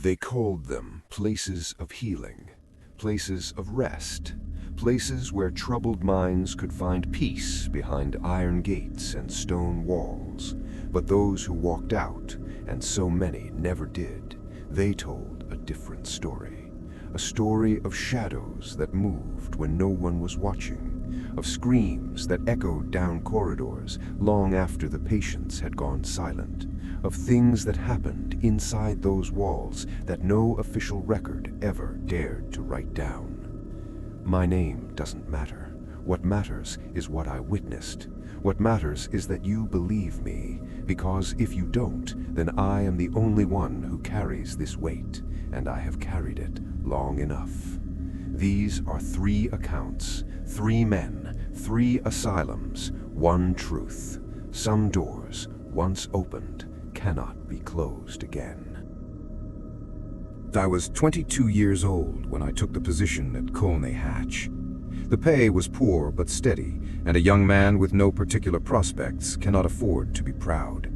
They called them places of healing, places of rest, places where troubled minds could find peace behind iron gates and stone walls. But those who walked out, and so many never did, they told a different story. A story of shadows that moved when no one was watching, of screams that echoed down corridors long after the patients had gone silent, of things that happened inside those walls that no official record ever dared to write down. My name doesn't matter. What matters is what I witnessed. What matters is that you believe me, because if you don't, then I am the only one who carries this weight, and I have carried it long enough. These are 3 accounts, 3 men, 3 asylums, 1 truth. Some doors, once opened, cannot be closed again. I was 22 years old when I took the position at Colney Hatch. The pay was poor but steady, and a young man with no particular prospects cannot afford to be proud.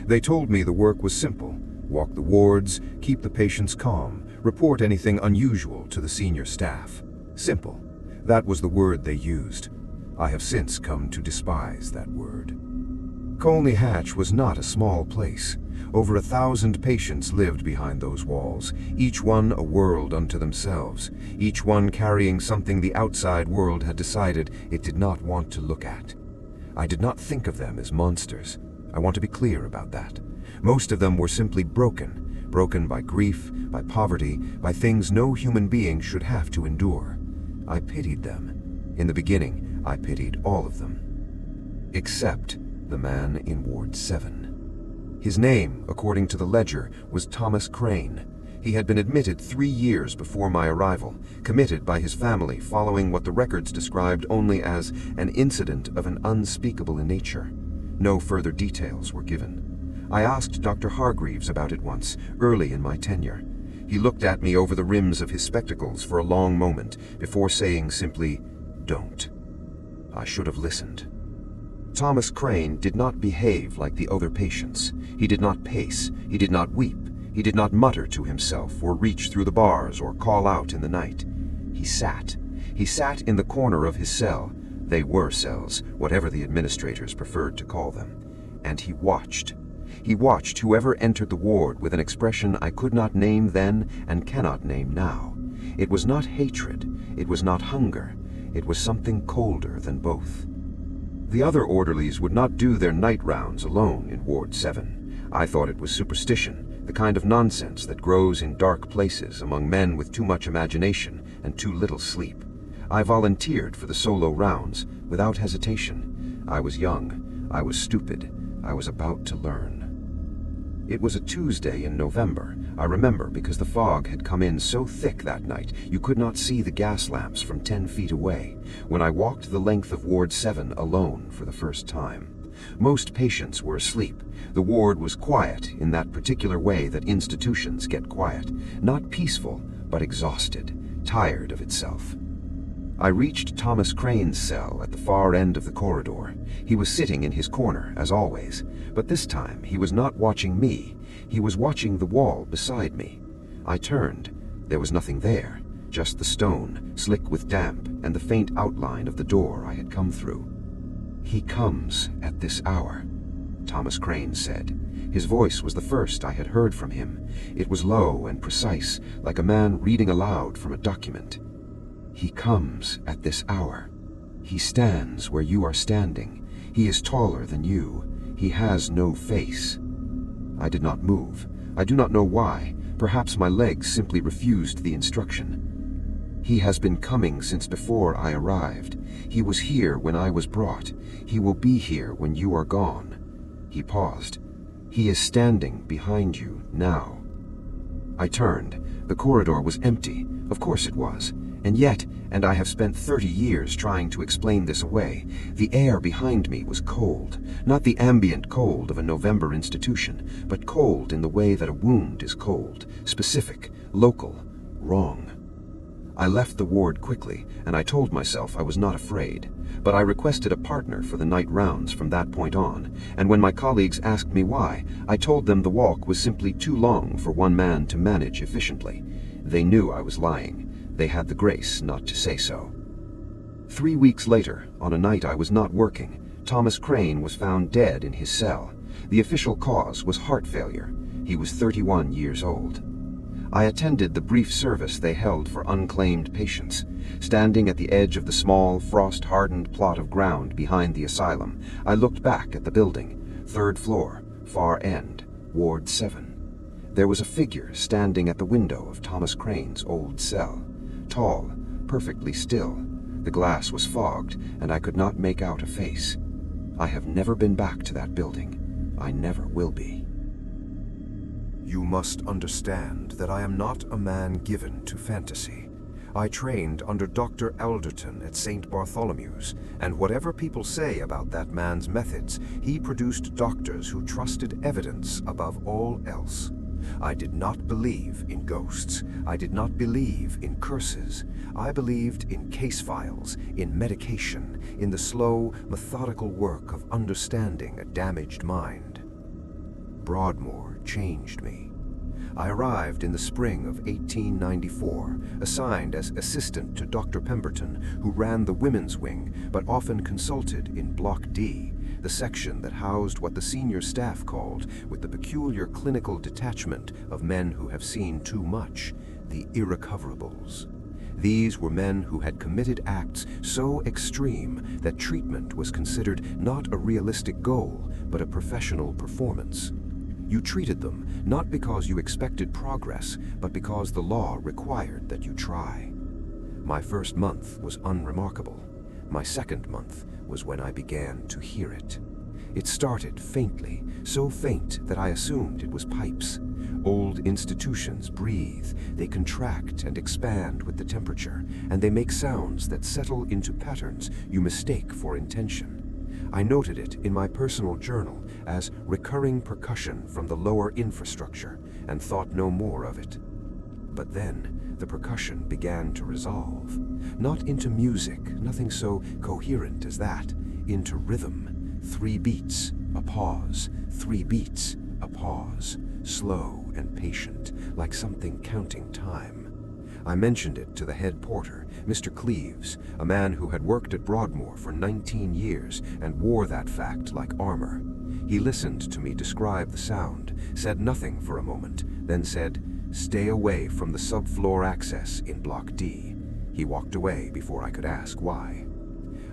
They told me the work was simple: walk the wards, keep the patients calm, report anything unusual to the senior staff. Simple. That was the word they used. I have since come to despise that word. Colney Hatch was not a small place. Over 1,000 patients lived behind those walls, each one a world unto themselves, each one carrying something the outside world had decided it did not want to look at. I did not think of them as monsters. I want to be clear about that. Most of them were simply broken by grief, by poverty, by things no human being should have to endure. I pitied them. In the beginning, I pitied all of them. Except the man in Ward 7. His name, according to the ledger, was Thomas Crane. He had been admitted 3 years before my arrival, committed by his family following what the records described only as an incident of an unspeakable nature. No further details were given. I asked Dr. Hargreaves about it once, early in my tenure. He looked at me over the rims of his spectacles for a long moment before saying simply, "Don't." I should have listened. Thomas Crane did not behave like the other patients. He did not pace. He did not weep. He did not mutter to himself or reach through the bars or call out in the night. He sat. He sat in the corner of his cell. They were cells, whatever the administrators preferred to call them. And he watched. He watched whoever entered the ward with an expression I could not name then and cannot name now. It was not hatred. It was not hunger. It was something colder than both. The other orderlies would not do their night rounds alone in Ward 7. I thought it was superstition, the kind of nonsense that grows in dark places among men with too much imagination and too little sleep. I volunteered for the solo rounds without hesitation. I was young. I was stupid. I was about to learn. It was a Tuesday in November. I remember because the fog had come in so thick that night you could not see the gas lamps from 10 feet away, when I walked the length of Ward 7 alone for the first time. Most patients were asleep. The ward was quiet in that particular way that institutions get quiet, not peaceful, but exhausted, tired of itself. I reached Thomas Crane's cell at the far end of the corridor. He was sitting in his corner, as always, but this time he was not watching me. He was watching the wall beside me. I turned. There was nothing there, just the stone, slick with damp, and the faint outline of the door I had come through. "He comes at this hour," Thomas Crane said. His voice was the first I had heard from him. It was low and precise, like a man reading aloud from a document. "He comes at this hour. He stands where you are standing. He is taller than you. He has no face." I did not move. I do not know why. Perhaps my legs simply refused the instruction. "He has been coming since before I arrived. He was here when I was brought. He will be here when you are gone." He paused. "He is standing behind you now." I turned. The corridor was empty. Of course it was. And yet, and I have spent 30 years trying to explain this away, the air behind me was cold. Not the ambient cold of a November institution, but cold in the way that a wound is cold, specific, local, wrong. I left the ward quickly, and I told myself I was not afraid, but I requested a partner for the night rounds from that point on, and when my colleagues asked me why, I told them the walk was simply too long for one man to manage efficiently. They knew I was lying. They had the grace not to say so. 3 weeks later, on a night I was not working, Thomas Crane was found dead in his cell. The official cause was heart failure. He was 31 years old. I attended the brief service they held for unclaimed patients. Standing at the edge of the small, frost-hardened plot of ground behind the asylum, I looked back at the building, 3rd floor, far end, Ward 7. There was a figure standing at the window of Thomas Crane's old cell. Tall, perfectly still. The glass was fogged, and I could not make out a face. I have never been back to that building. I never will be. You must understand that I am not a man given to fantasy. I trained under Dr. Elderton at St. Bartholomew's, and whatever people say about that man's methods, he produced doctors who trusted evidence above all else. I did not believe in ghosts. I did not believe in curses. I believed in case files, in medication, in the slow, methodical work of understanding a damaged mind. Broadmoor changed me. I arrived in the spring of 1894, assigned as assistant to Dr. Pemberton, who ran the women's wing, but often consulted in Block D, the section that housed what the senior staff called, with the peculiar clinical detachment of men who have seen too much, the irrecoverables. These were men who had committed acts so extreme that treatment was considered not a realistic goal, but a professional performance. You treated them not because you expected progress, but because the law required that you try. My first month was unremarkable. My second month was when I began to hear it. It started faintly, so faint that I assumed it was pipes. Old institutions breathe, they contract and expand with the temperature, and they make sounds that settle into patterns you mistake for intention. I noted it in my personal journal as recurring percussion from the lower infrastructure and thought no more of it. But then the percussion began to resolve, not into music, nothing so coherent as that, into rhythm. 3 beats, a pause, 3 beats, a pause, slow and patient, like something counting time. I mentioned it to the head porter, Mr. Cleves, a man who had worked at Broadmoor for 19 years and wore that fact like armor. He listened to me describe the sound, said nothing for a moment, then said, "Stay away from the subfloor access in Block D." He walked away before I could ask why.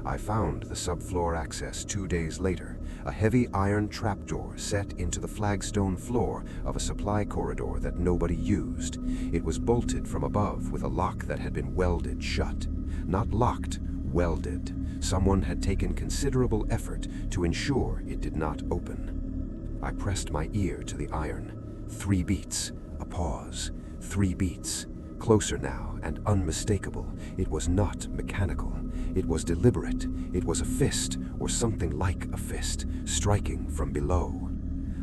I found the subfloor access 2 days later, a heavy iron trapdoor set into the flagstone floor of a supply corridor that nobody used. It was bolted from above with a lock that had been welded shut. Not locked, welded. Someone had taken considerable effort to ensure it did not open. I pressed my ear to the iron. 3 beats, a pause, 3 beats. Closer now and unmistakable. It was not mechanical. It was deliberate. It was a fist, or something like a fist, striking from below.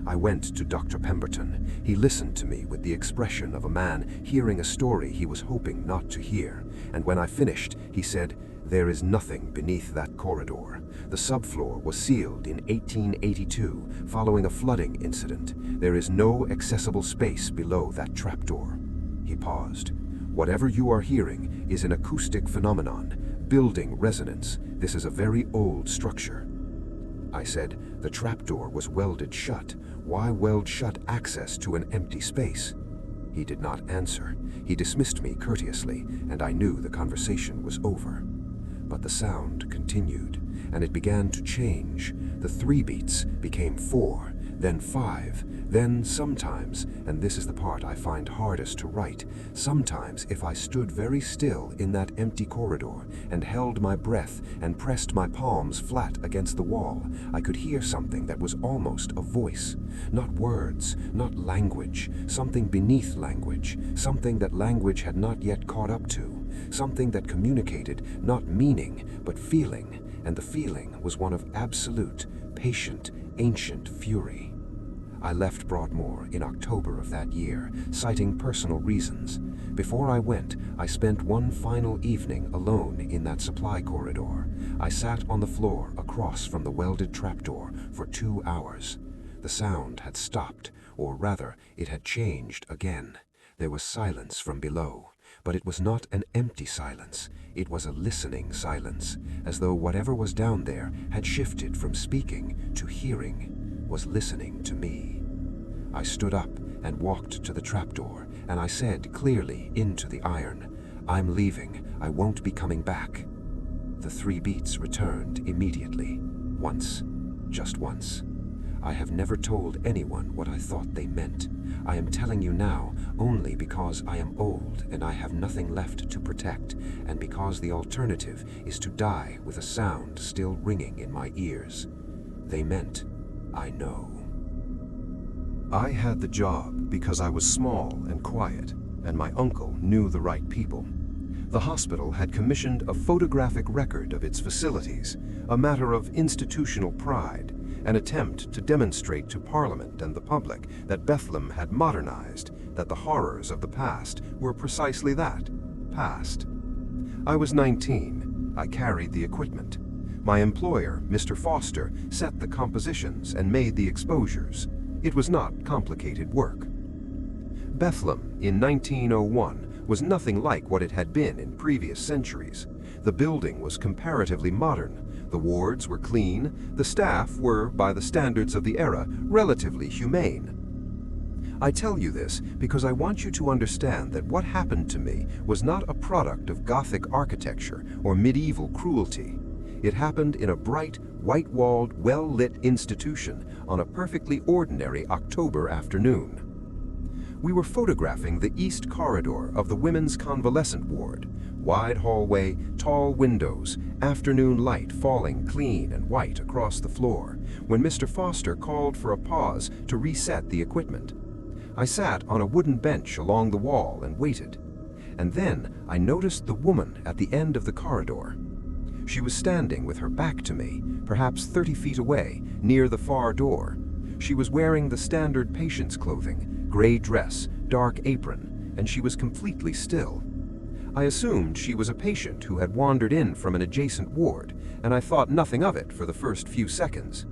I went to Dr. Pemberton. He listened to me with the expression of a man hearing a story he was hoping not to hear, and when I finished, he said, "There is nothing beneath that corridor. The subfloor was sealed in 1882 following a flooding incident. There is no accessible space below that trapdoor." He paused. "Whatever you are hearing is an acoustic phenomenon, building resonance. This is a very old structure." I said, "The trapdoor was welded shut. Why weld shut access to an empty space?" He did not answer. He dismissed me courteously, and I knew the conversation was over. But the sound continued, and it began to change. The 3 beats became 4, then 5, then sometimes, and this is the part I find hardest to write, sometimes if I stood very still in that empty corridor and held my breath and pressed my palms flat against the wall, I could hear something that was almost a voice. Not words, not language, something beneath language, something that language had not yet caught up to, something that communicated not meaning but feeling, and the feeling was one of absolute, patient, ancient fury. I left Broadmoor in October of that year, citing personal reasons. Before I went, I spent one final evening alone in that supply corridor. I sat on the floor across from the welded trapdoor for 2 hours. The sound had stopped, or rather, it had changed again. There was silence from below, but it was not an empty silence. It was a listening silence, as though whatever was down there had shifted from speaking to hearing, was listening to me. I stood up and walked to the trapdoor, and I said clearly into the iron, "I'm leaving. I won't be coming back." The 3 beats returned immediately. Once. Just once. I have never told anyone what I thought they meant. I am telling you now only because I am old and I have nothing left to protect, and because the alternative is to die with a sound still ringing in my ears. They meant, "I know." I had the job because I was small and quiet, and my uncle knew the right people. The hospital had commissioned a photographic record of its facilities, a matter of institutional pride, an attempt to demonstrate to Parliament and the public that Bethlehem had modernized, that the horrors of the past were precisely that, past. I was 19. I carried the equipment. My employer, Mr. Foster, set the compositions and made the exposures. It was not complicated work. Bethlehem in 1901 was nothing like what it had been in previous centuries. The building was comparatively modern. The wards were clean. The staff were, by the standards of the era, relatively humane. I tell you this because I want you to understand that what happened to me was not a product of Gothic architecture or medieval cruelty. It happened in a bright, white-walled, well-lit institution on a perfectly ordinary October afternoon. We were photographing the east corridor of the women's convalescent ward. Wide hallway, tall windows, afternoon light falling clean and white across the floor, when Mr. Foster called for a pause to reset the equipment. I sat on a wooden bench along the wall and waited. And then I noticed the woman at the end of the corridor. She was standing with her back to me, perhaps 30 feet away, near the far door. She was wearing the standard patient's clothing, gray dress, dark apron, and she was completely still. I assumed she was a patient who had wandered in from an adjacent ward, and I thought nothing of it for the first few seconds.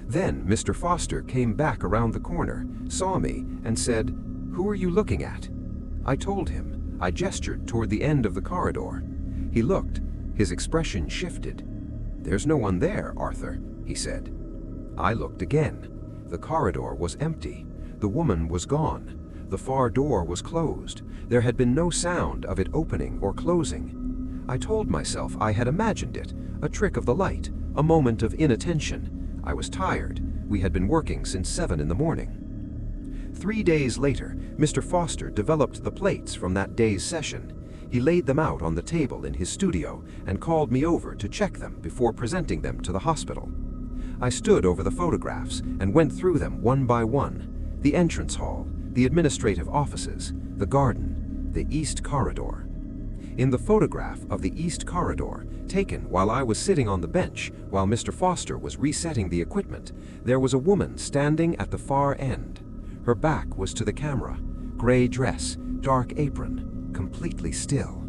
Then Mr. Foster came back around the corner, saw me, and said, "Who are you looking at?" I told him. I gestured toward the end of the corridor. He looked. His expression shifted. "There's no one there, Arthur," he said. I looked again. The corridor was empty. The woman was gone. The far door was closed. There had been no sound of it opening or closing. I told myself I had imagined it, a trick of the light, a moment of inattention. I was tired. We had been working since 7 in the morning. 3 days later, Mr. Foster developed the plates from that day's session. He laid them out on the table in his studio and called me over to check them before presenting them to the hospital. I stood over the photographs and went through them one by one. The entrance hall, the administrative offices, the garden, the east corridor. In the photograph of the east corridor, taken while I was sitting on the bench while Mr. Foster was resetting the equipment, there was a woman standing at the far end. Her back was to the camera, gray dress, dark apron, completely still.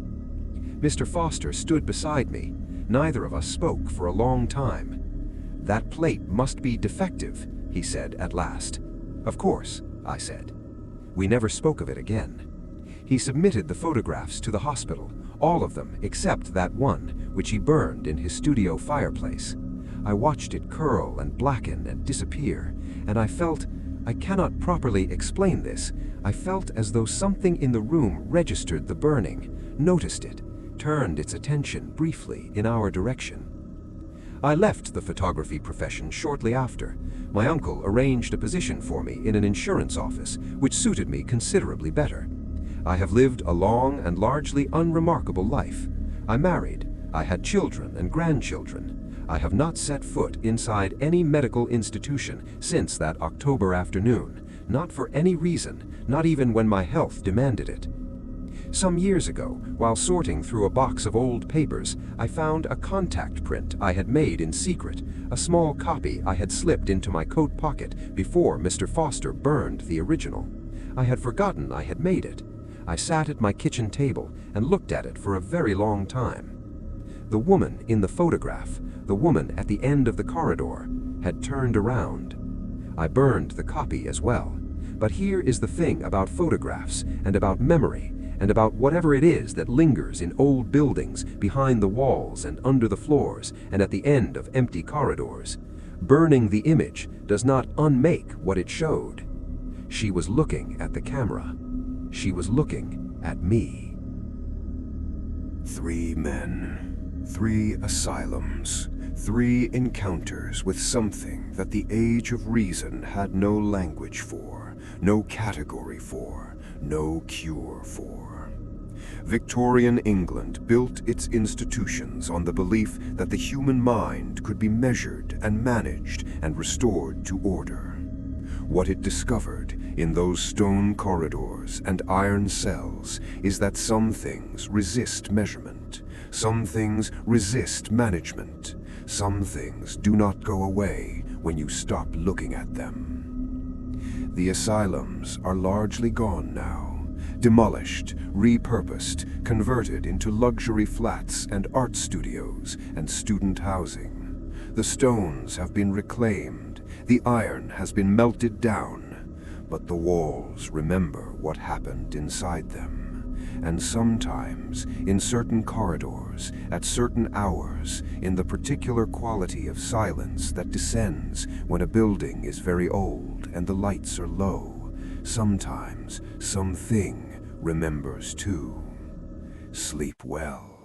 Mr. Foster stood beside me. Neither of us spoke for a long time. "That plate must be defective," he said at last. "Of course," I said. We never spoke of it again. He submitted the photographs to the hospital, all of them except that one, which he burned in his studio fireplace. I watched it curl and blacken and disappear, and I felt, I cannot properly explain this, I felt as though something in the room registered the burning, noticed it, turned its attention briefly in our direction. I left the photography profession shortly after. My uncle arranged a position for me in an insurance office, which suited me considerably better. I have lived a long and largely unremarkable life. I married. I had children and grandchildren. I have not set foot inside any medical institution since that October afternoon, not for any reason, not even when my health demanded it. Some years ago, while sorting through a box of old papers, I found a contact print I had made in secret, a small copy I had slipped into my coat pocket before Mr. Foster burned the original. I had forgotten I had made it. I sat at my kitchen table and looked at it for a very long time. The woman in the photograph, the woman at the end of the corridor, had turned around. I burned the copy as well. But here is the thing about photographs and about memory and about whatever it is that lingers in old buildings, behind the walls and under the floors and at the end of empty corridors. Burning the image does not unmake what it showed. She was looking at the camera. She was looking at me. 3 men, 3 asylums, 3 encounters with something that the age of reason had no language for, no category for, no cure for. Victorian England built its institutions on the belief that the human mind could be measured and managed and restored to order. What it discovered in those stone corridors and iron cells is that some things resist measurement, some things resist management, some things do not go away when you stop looking at them. The asylums are largely gone now, demolished, repurposed, converted into luxury flats and art studios and student housing. The stones have been reclaimed, the iron has been melted down, but the walls remember what happened inside them. And sometimes, in certain corridors, at certain hours, in the particular quality of silence that descends when a building is very old and the lights are low, sometimes something remembers too. Sleep well.